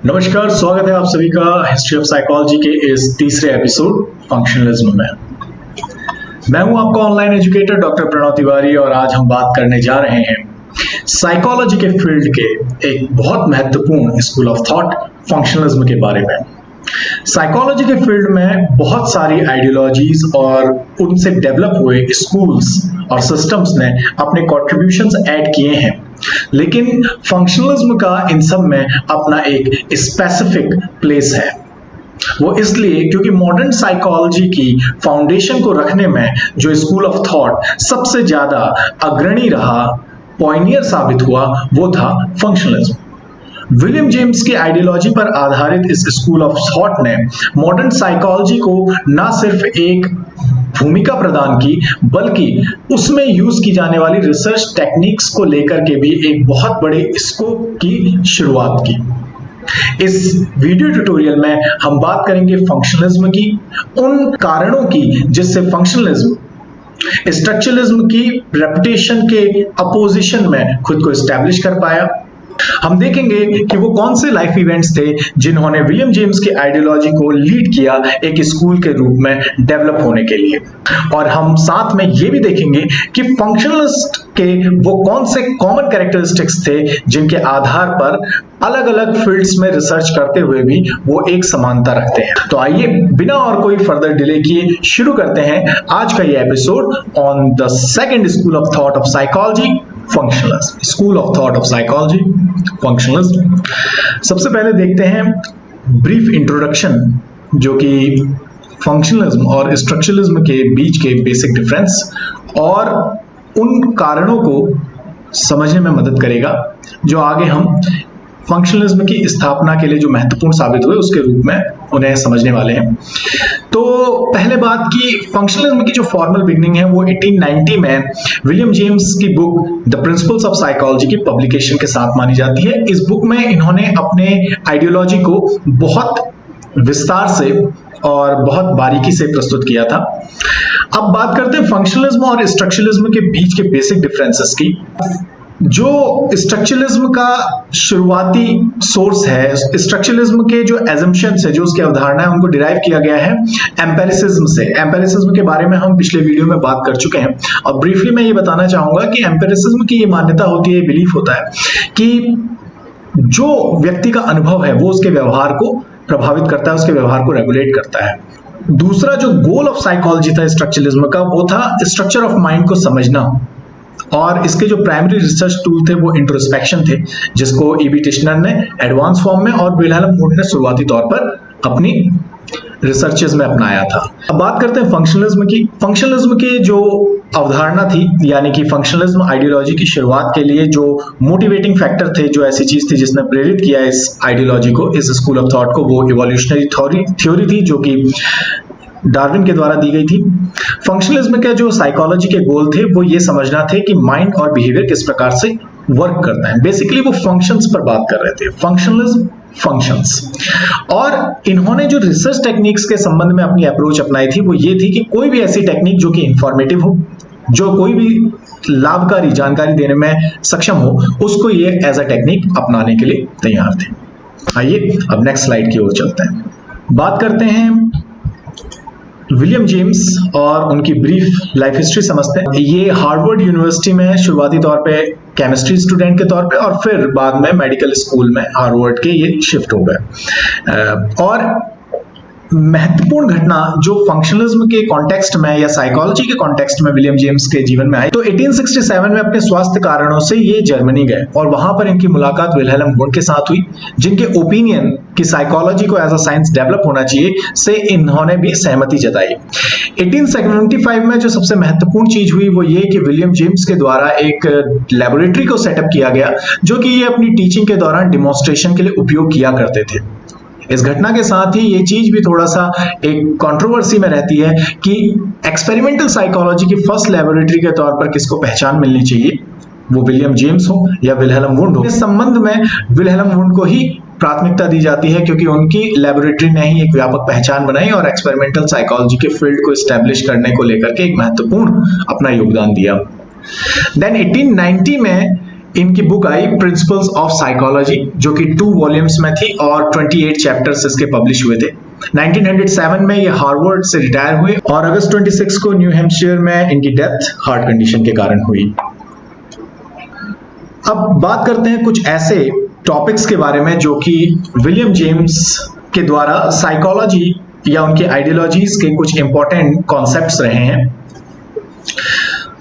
नमस्कार, स्वागत है आप सभी का हिस्ट्री ऑफ साइकोलॉजी के इस तीसरे एपिसोड फंक्शनलिज्म में। मैं हूं आपका online educator doctor Pranav Tiwari और आज हम बात करने जा रहे हैं साइकोलॉजी के फील्ड के एक बहुत महत्वपूर्ण स्कूल ऑफ थॉट फंक्शनलिज्म के बारे में। साइकोलॉजी के फील्ड में बहुत सारी आइडियोलॉजीज और उनसे डेवलप हुए स्कूल्स और सिस्टम्स ने अपने कॉन्ट्रीब्यूशंस ऐड किए हैं, लेकिन फंक्शनलिज्म का इन सब में अपना एक स्पेसिफिक प्लेस है। वो इसलिए क्योंकि मॉडर्न साइकोलॉजी की फाउंडेशन को रखने में जो स्कूल ऑफ थॉट सबसे ज्यादा अग्रणी रहा, पॉइनियर साबित हुआ, वो था फंक्शनलिज्म। विलियम जेम्स की आइडियोलॉजी पर आधारित इस स्कूल ऑफ थॉट ने मॉडर्न साइकोलॉजी को न सिर्फ एक भूमिका प्रदान की, बल्कि उसमें यूज की जाने वाली रिसर्च टेक्निक्स को लेकर के भी एक बहुत बड़े स्कोप की शुरुआत की। इस वीडियो ट्यूटोरियल में हम बात करेंगे फंक्शनलिज्म की, उन कारणों की जिससे फंक्शनलिज्म स्ट्रक्चरलिज्म की रेपुटेशन के अपोजिशन में खुद को एस्टैब्लिश कर पाया। हम देखेंगे कि वो कौन से लाइफ इवेंट्स थे जिन्होंने विलियम जेम्स की आइडियोलॉजी को लीड किया एक स्कूल के रूप में डेवलप होने के लिए, और हम साथ में ये भी देखेंगे कि फंक्शनलिस्ट के वो कौन से कॉमन कैरेक्टरिस्टिक्स थे जिनके आधार पर अलग अलग फील्ड्स में रिसर्च करते हुए भी वो एक समानता रखते हैं। तो आइए बिना और कोई फर्दर डिले किए शुरू करते हैं आज का ये episode on the second school of thought of psychology, functionalism. School of thought of psychology, functionalism. सबसे पहले देखते हैं ब्रीफ इंट्रोडक्शन, जो कि फंक्शनलिज्म और स्ट्रक्चरलिज्म के बीच के बेसिक डिफरेंस और उन कारणों को समझने में मदद करेगा जो आगे हम फंक्शनलिज्म की स्थापना के लिए जो महत्वपूर्ण साबित हुए उसके रूप में उन्हें समझने वाले हैं। तो पहले बात की फंक्शनलिज्म की जो फॉर्मल बिगनिंग है वो 1890 में विलियम जेम्स की book the principles of psychology की पब्लिकेशन के साथ मानी जाती है। इस बुक में इन्होंने अपने आइडियोलॉजी को बहुत विस्तार से और बहुत बारीकी से प्रस्तुत किया था। अब बात करते हैं फंक्शनलिज्म और स्ट्रक्चरलिज्म के बीच के बेसिक डिफरेंसेस की। जो स्ट्रक्चरलिज्म का शुरुआती सोर्स है, स्ट्रक्चरलिज्म के जो एजम्पशंस है, जो उसकी अवधारणा है, उनको डिराइव किया गया है एम्पिरिसिज्म से। एम्पिरिसिज्म के बारे में हम पिछले वीडियो में बात कर चुके हैं और ब्रीफली मैं ये बताना चाहूंगा कि एम्पिरिसिज्म की ये मान्यता होती है, बिलीफ होता है कि जो व्यक्ति का अनुभव है वो उसके व्यवहार को प्रभावित करता है, उसके व्यवहार को रेगुलेट करता है। दूसरा जो गोल ऑफ साइकोलॉजी था स्ट्रक्चरलिज्म का, वो था स्ट्रक्चर ऑफ माइंड को समझना, और इसके जो प्राइमरी रिसर्च टूल थे वो इंट्रोस्पेक्शन थे, जिसको ईबी टिश्नर ने एडवांस फॉर्म में और विल्हेल्म वुंड ने शुरुआती तौर पर अपनी रिसर्चेस में अपनाया था। अब बात करते हैं फंक्शनलिज्म की। फंक्शनलिज्म की जो अवधारणा थी, यानी कि फंक्शनलिज्म आइडियोलॉजी की शुरुआत के लिए जो मोटिवेटिंग फैक्टर थे, जो ऐसी चीज थी जिसने प्रेरित किया इस आइडियोलॉजी को, इस स्कूल ऑफ थॉट को, वो इवोल्यूशनरी थ्योरी थी जो कि डार्विन के द्वारा दी गई थी। फंक्शनलिज्म के जो साइकोलॉजी के गोल थे वो ये समझना थे कि माइंड और बिहेवियर किस प्रकार से वर्क करता है। बेसिकली वो फंक्शंस पर बात कर रहे थे, फंक्शनलिज्म, फंक्शंस। और इन्होंने जो रिसर्च टेक्निक्स के संबंध में अपनी अप्रोच अपनाई थी वो ये थी कि कोई भी ऐसी टेक्निक जो कि इंफॉर्मेटिव हो, जो कोई भी लाभकारी जानकारी देने में सक्षम हो, उसको ये एज अ टेक्निक अपनाने के लिए तैयार थे। आइए अब नेक्स्ट स्लाइड की ओर चलते हैं। बात करते हैं विलियम जेम्स और उनकी ब्रीफ लाइफ हिस्ट्री समझते हैं। ये हार्वर्ड यूनिवर्सिटी में शुरुआती तौर पे केमिस्ट्री स्टूडेंट के तौर पे और फिर बाद में मेडिकल स्कूल में हार्वर्ड के ये शिफ्ट हो गए। और महत्वपूर्ण घटना जो फंक्शनलिज्म के कॉन्टेक्स्ट में या साइकोलॉजी के कॉन्टेक्स्ट में विलियम जेम्स के जीवन में आई, तो 1867 में अपने स्वास्थ्य कारणों से ये जर्मनी गए और वहां पर इनकी मुलाकात विल्हेल्म वुंड के साथ हुई, जिनके ओपिनियन कि साइकोलॉजी को एज अ साइंस डेवलप होना चाहिए से इन्होंने भी सहमति जताई। 1875 में जो सबसे महत्वपूर्ण चीज हुई वो ये कि विलियम जेम्स के द्वारा एक लेबोरेटरी को सेटअप किया गया, जो कि ये अपनी टीचिंग के दौरान डिमॉन्स्ट्रेशन के लिए उपयोग किया करते थे। इस घटना के साथ ही ये चीज भी थोड़ा सा एक कंट्रोवर्सी में रहती है कि एक्सपेरिमेंटल साइकोलॉजी की फर्स्ट लेबोरेटरी के तौर पर किसको पहचान मिलनी चाहिए, वो विलियम जेम्स हो या विल्हेल्म वुंड हो। इस संबंध में विल्हेल्म वुंड को ही प्राथमिकता दी जाती है क्योंकि उनकी लेबोरेटरी ने ही एक व्यापक पहचान बनाई और एक्सपेरिमेंटल साइकोलॉजी के फील्ड को एस्टेब्लिश करने को लेकर के एक महत्वपूर्ण अपना योगदान दिया। देन 1890 में इनकी book I principles of psychology, जो कि 2 वॉल्यूम्स में थी और 28 चैप्टर्स इसके पब्लिश हुए थे। 1907 में ये हार्वर्ड से रिटायर हुए और अगस्त 26 को न्यू हैम्पशायर में इनकी डेथ हार्ट कंडीशन के कारण हुई। अब बात करते हैं कुछ ऐसे टॉपिक्स के बारे में जो कि विलियम जेम्स के द्वारा साइकोलॉजी या उनकी आइडियोलॉजीज के कुछ इंपॉर्टेंट कॉन्सेप्ट्स रहे हैं।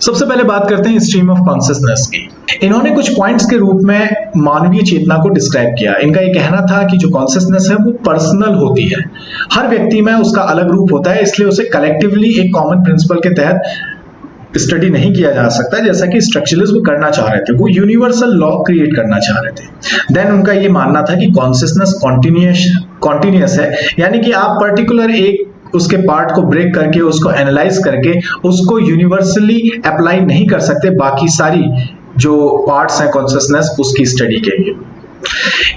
सबसे पहले बात करते हैं स्ट्रीम ऑफ कॉन्शियसनेस की। इन्होंने कुछ पॉइंट्स के रूप में मानवीय चेतना को डिस्क्राइब किया। इनका ये कहना था कि जो कॉन्शियसनेस है वो पर्सनल होती है, हर व्यक्ति में उसका अलग रूप होता है, इसलिए उसे कलेक्टिवली एक कॉमन प्रिंसिपल के तहत स्टडी नहीं किया जा सकता, जैसा कि स्ट्रक्चरलिज्म करना चाह रहे थे। वो यूनिवर्सल लॉ क्रिएट करना चाह रहे थे। देन उनका ये मानना था कि कॉन्शियसनेस कॉन्टिन्यूअस है, यानी कि आप पर्टिकुलर एक उसके पार्ट को ब्रेक करके उसको एनालाइज करके उसको यूनिवर्सली अप्लाई नहीं कर सकते बाकी सारी जो पार्ट्स हैं कॉन्शियसनेस उसकी स्टडी के लिए।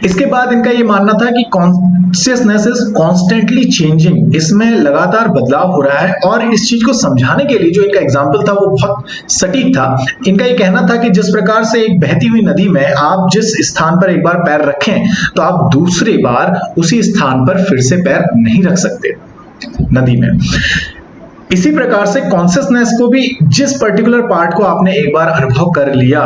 इसके बाद इनका ये मानना था कि कॉन्शियसनेस इज कॉन्स्टेंटली चेंजिंग, इसमें लगातार बदलाव हो रहा है। और इस चीज को समझाने के लिए जो इनका एग्जाम्पल था वो बहुत सटीक था। इनका ये कहना था कि जिस प्रकार से एक बहती हुई नदी में आप जिस स्थान पर एक बार पैर रखें तो आप दूसरी बार उसी स्थान पर फिर से पैर नहीं रख सकते नदी में। इसी प्रकार से कॉन्शियसनेस को भी जिस पर्टिकुलर पार्ट को आपने एक बार अनुभव कर लिया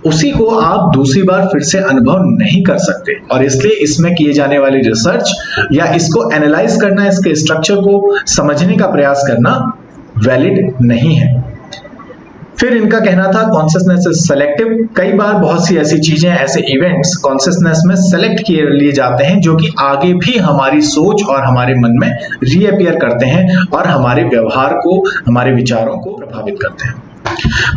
उसी को आप दूसरी बार फिर से अनुभव नहीं कर सकते, और इसलिए इसमें किए जाने वाली रिसर्च या इसको एनालाइज करना, इसके स्ट्रक्चर को समझने का प्रयास करना वैलिड नहीं है। फिर इनका कहना था कॉन्शियसनेस इज सेलेक्टिव। कई बार बहुत सी ऐसी चीजें, ऐसे इवेंट्स कॉन्शियसनेस में सेलेक्ट किए लिए जाते हैं जो कि आगे भी हमारी सोच और हमारे मन में रीअपियर करते हैं और हमारे व्यवहार को, हमारे विचारों को प्रभावित करते हैं।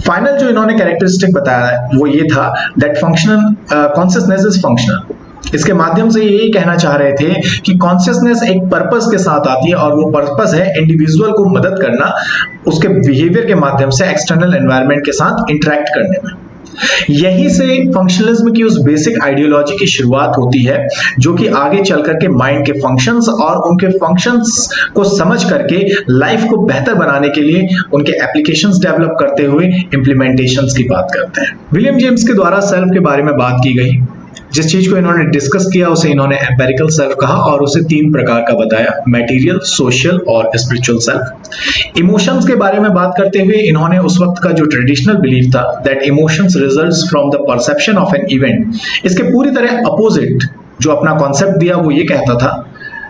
फाइनल जो इन्होंने कैरेक्टरिस्टिक बताया है वो ये था दैट कॉन्शियसनेस इज फंक्शनल। इसके माध्यम से यही कहना चाह रहे थे कि कॉन्शियसनेस एक पर्पस के साथ आती है और वो पर्पस है इंडिविजुअल को मदद करना उसके बिहेवियर के माध्यम से एक्सटर्नल एनवायरनमेंट के साथ इंटरेक्ट करने में। यही से फंक्शनलिज्म की उस बेसिक आइडियोलॉजी की शुरुआत होती है जो कि आगे चल करके माइंड के फंक्शंस और उनके फंक्शंस को समझ करके लाइफ को बेहतर बनाने के लिए उनके एप्लीकेशंस डेवलप करते हुए इंप्लीमेंटेशंस की बात करते हैं। विलियम जेम्स के द्वारा सेल्फ के बारे में बात की गई। जिस चीज को इन्होंने डिस्कस किया उसे इन्होंने एम्पेरिकल सेल्फ कहा और उसे 3 प्रकार का बताया, मटेरियल, सोशल और स्पिरिचुअल सेल्फ। इमोशंस के बारे में बात करते हुए इन्होंने उस वक्त का जो ट्रेडिशनल बिलीफ था that emotions results from the perception of an event, इसके पूरी तरह अपोजिट जो अपना कॉन्सेप्ट दिया वो ये कहता था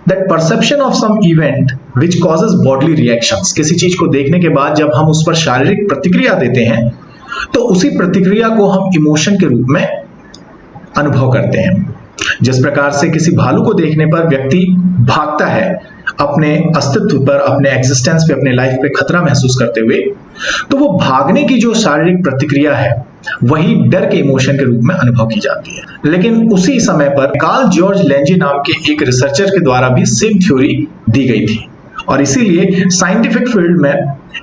that perception of some event which causes bodily reactions. किसी चीज को देखने के बाद जब हम उस पर शारीरिक प्रतिक्रिया देते हैं तो उसी प्रतिक्रिया को हम इमोशन के रूप में अनुभव करते हैं। जिस प्रकार से किसी भालू को देखने पर व्यक्ति भागता है अपने अस्तित्व पर, अपने एग्जिस्टेंस पे, अपने लाइफ पे खतरा महसूस करते हुए, तो वो भागने की जो शारीरिक प्रतिक्रिया है वही डर के इमोशन के रूप में अनुभव की जाती है। लेकिन उसी समय पर कार्ल जॉर्ज लेंजे नाम के एक रिसर्चर के द्वारा भी सेम थ्योरी दी गई थी और इसीलिए साइंटिफिक फील्ड में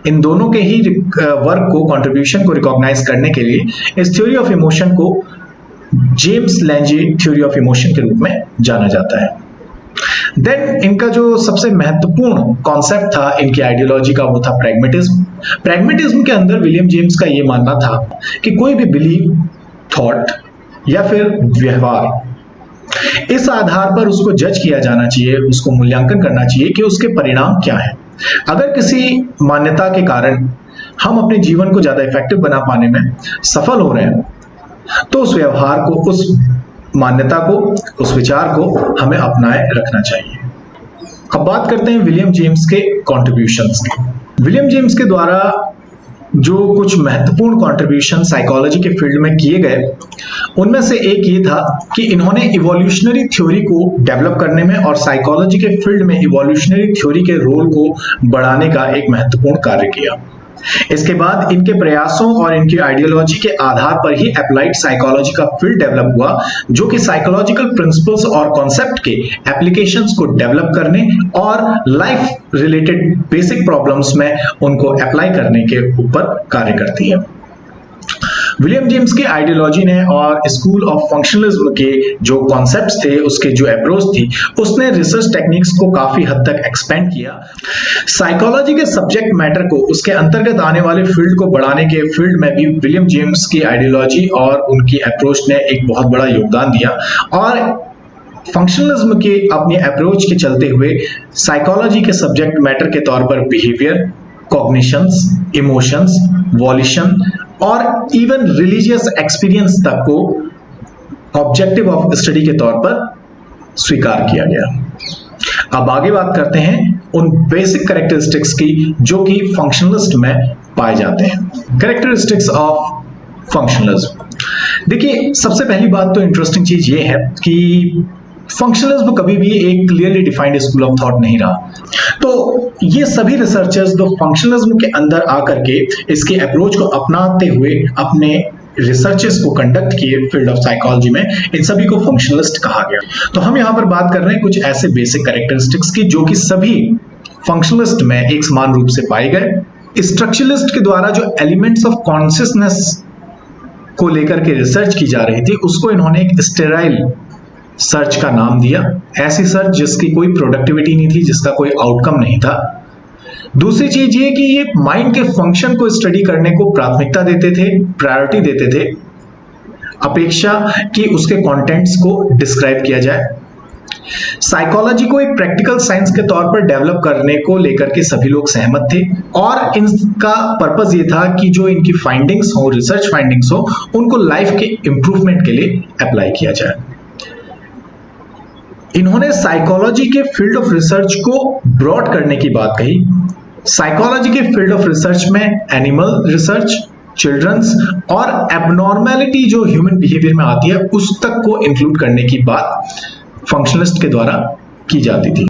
इन दोनों के ही वर्क को, कंट्रीब्यूशन को रिकॉग्नाइज करने के लिए इस थ्योरी ऑफ इमोशन को जेम्स लेंजे थ्योरी ऑफ इमोशन के रूप में जाना जाता है। देन इनका जो सबसे महत्वपूर्ण कॉन्सेप्ट था इनकी आइडियोलॉजी का वो था प्रैग्मेटिज्म। प्रैग्मेटिज्म के अंदर विलियम जेम्स का ये मानना था कि कोई भी बिलीव, थॉट या फिर व्यवहार, इस आधार पर उसको जज किया जाना चाहिए, उसको मूल्यांकन करना चाहिए कि उसके परिणाम क्या है। अगर किसी मान्यता के कारण हम अपने जीवन को ज्यादा इफेक्टिव बना पाने में सफल हो रहे हैं तो उस व्यवहार को, उस मान्यता को, उस विचार को हमें अपनाए रखना चाहिए। अब बात करते हैं विलियम जेम्स के कॉन्ट्रीब्यूशंस की। विलियम जेम्स के द्वारा जो कुछ महत्वपूर्ण कॉन्ट्रीब्यूशन साइकोलॉजी के फील्ड में किए गए उनमें से एक ये था कि इन्होंने इवोल्यूशनरी थ्योरी को डेवलप करने में और साइकोलॉजी के फील्ड में इवोल्यूशनरी थ्योरी के रोल को बढ़ाने का एक महत्वपूर्ण कार्य किया। इसके बाद इनके प्रयासों और इनकी आइडियोलॉजी के आधार पर ही अप्लाइड साइकोलॉजी का फील्ड डेवलप हुआ जो कि साइकोलॉजिकल प्रिंसिपल्स और कॉन्सेप्ट के एप्लीकेशंस को डेवलप करने और लाइफ रिलेटेड बेसिक प्रॉब्लम्स में उनको अप्लाई करने के ऊपर कार्य करती है। विलियम जेम्स की आइडियोलॉजी ने और स्कूल ऑफ फंक्शनलिज्म के जो कॉन्सेप्ट्स थे, उसके जो अप्रोच थी, उसने रिसर्च टेक्निक्स को काफी हद तक एक्सपेंड किया। साइकोलॉजी के सब्जेक्ट मैटर को उसके अंतर्गत आने वाले फील्ड को बढ़ाने के फील्ड में भी विलियम जेम्स की आइडियोलॉजी और उनकी अप्रोच ने एक बहुत बड़ा योगदान दिया। और फंक्शनलिज्म के अपने अप्रोच के चलते हुए साइकोलॉजी के सब्जेक्ट मैटर के तौर पर बिहेवियर, कॉग्निशंस, इमोशंस, वॉल्यूशन और इवन रिलीजियस एक्सपीरियंस तक को ऑब्जेक्टिव ऑफ स्टडी के तौर पर स्वीकार किया गया। अब आगे बात करते हैं उन बेसिक कैरेक्टरिस्टिक्स की जो कि फंक्शनलिस्ट में पाए जाते हैं। Characteristics of functionalism. देखिए, सबसे पहली बात तो इंटरेस्टिंग चीज ये है कि फंक्शनलिज्म कभी भी एक clearly defined school of thought नहीं रहा। तो ये सभी रिसर्चर्स जो फंक्शनलिज्म के अंदर आकर के इसके अप्रोच को अपनाते हुए अपने रिसर्चेस को कंडक्ट किए फील्ड ऑफ साइकोलॉजी में, इन सभी को फंक्शनलिस्ट कहा गया। तो हम यहाँ पर बात कर रहे हैं कुछ ऐसे बेसिक कैरेक्टरिस्टिक्स की जो कि सभी फंक्शनलिस्ट में एक समान रूप से पाए गए। स्ट्रक्चरलिस्ट के द्वारा जो एलिमेंट्स ऑफ कॉन्शियसनेस को लेकर के रिसर्च की जा रही थी, उसको इन्होंने एक स्टेराइल सर्च का नाम दिया। ऐसी सर्च जिसकी कोई प्रोडक्टिविटी नहीं थी, जिसका कोई आउटकम नहीं था। दूसरी चीज ये कि ये माइंड के फंक्शन को स्टडी करने को प्राथमिकता देते थे, प्रायोरिटी देते थे, अपेक्षा कि उसके कंटेंट्स को डिस्क्राइब किया जाए। साइकोलॉजी को एक प्रैक्टिकल साइंस के तौर पर डेवलप करने को लेकर के सभी लोग सहमत थे और इनका पर्पस ये था कि जो इनकी फाइंडिंग्स हो, रिसर्च फाइंडिंग्स हो, उनको लाइफ के इंप्रूवमेंट के लिए अप्लाई किया जाए। इन्होंने साइकोलॉजी के फील्ड ऑफ रिसर्च को ब्रॉड करने की बात कही। साइकोलॉजी के फील्ड ऑफ रिसर्च में एनिमल रिसर्च, चिल्ड्रंस और एबनॉर्मेलिटी जो ह्यूमन बिहेवियर में आती है, उस तक को इंक्लूड करने की बात फंक्शनलिस्ट के द्वारा की जाती थी।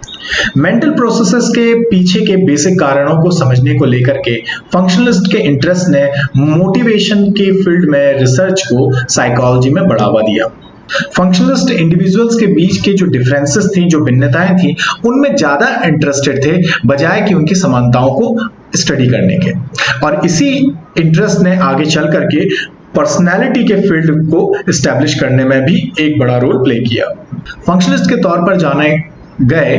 मेंटल प्रोसेसेस के पीछे के बेसिक कारणों को समझने को लेकर के फंक्शनलिस्ट के इंटरेस्ट ने मोटिवेशन के फील्ड में रिसर्च को साइकोलॉजी में बढ़ावा दिया। फंक्शनलिस्ट इंडिविजुअल्स के बीच के जो डिफरेंसेस थी, जो भिन्नताएं थी, उनमें ज्यादा इंटरेस्टेड थे बजाय कि उनकी समानताओं को स्टडी करने के। और इसी इंटरेस्ट ने आगे चल करके पर्सनैलिटी के फील्ड को एस्टैब्लिश करने में भी एक बड़ा रोल प्ले किया। फंक्शनलिस्ट के तौर पर जाने गए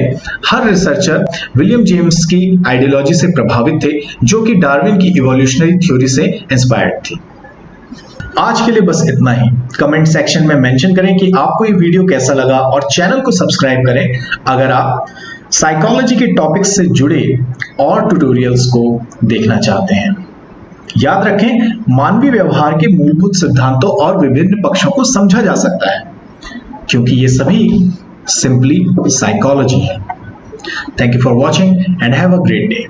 हर रिसर्चर विलियम जेम्स की आइडियोलॉजी से प्रभावित थे, जो कि डार्विन की इवोल्यूशनरी थ्योरी से इंस्पायर्ड थी। आज के लिए बस इतना ही। कमेंट सेक्शन में मेंशन करें कि आपको ये वीडियो कैसा लगा और चैनल को सब्सक्राइब करें अगर आप साइकोलॉजी के टॉपिक्स से जुड़े और ट्यूटोरियल्स को देखना चाहते हैं। याद रखें, मानवीय व्यवहार के मूलभूत सिद्धांतों और विभिन्न पक्षों को समझा जा सकता है, क्योंकि ये सभी सिंपली साइकोलॉजी है। Thank you for watching and have a great day.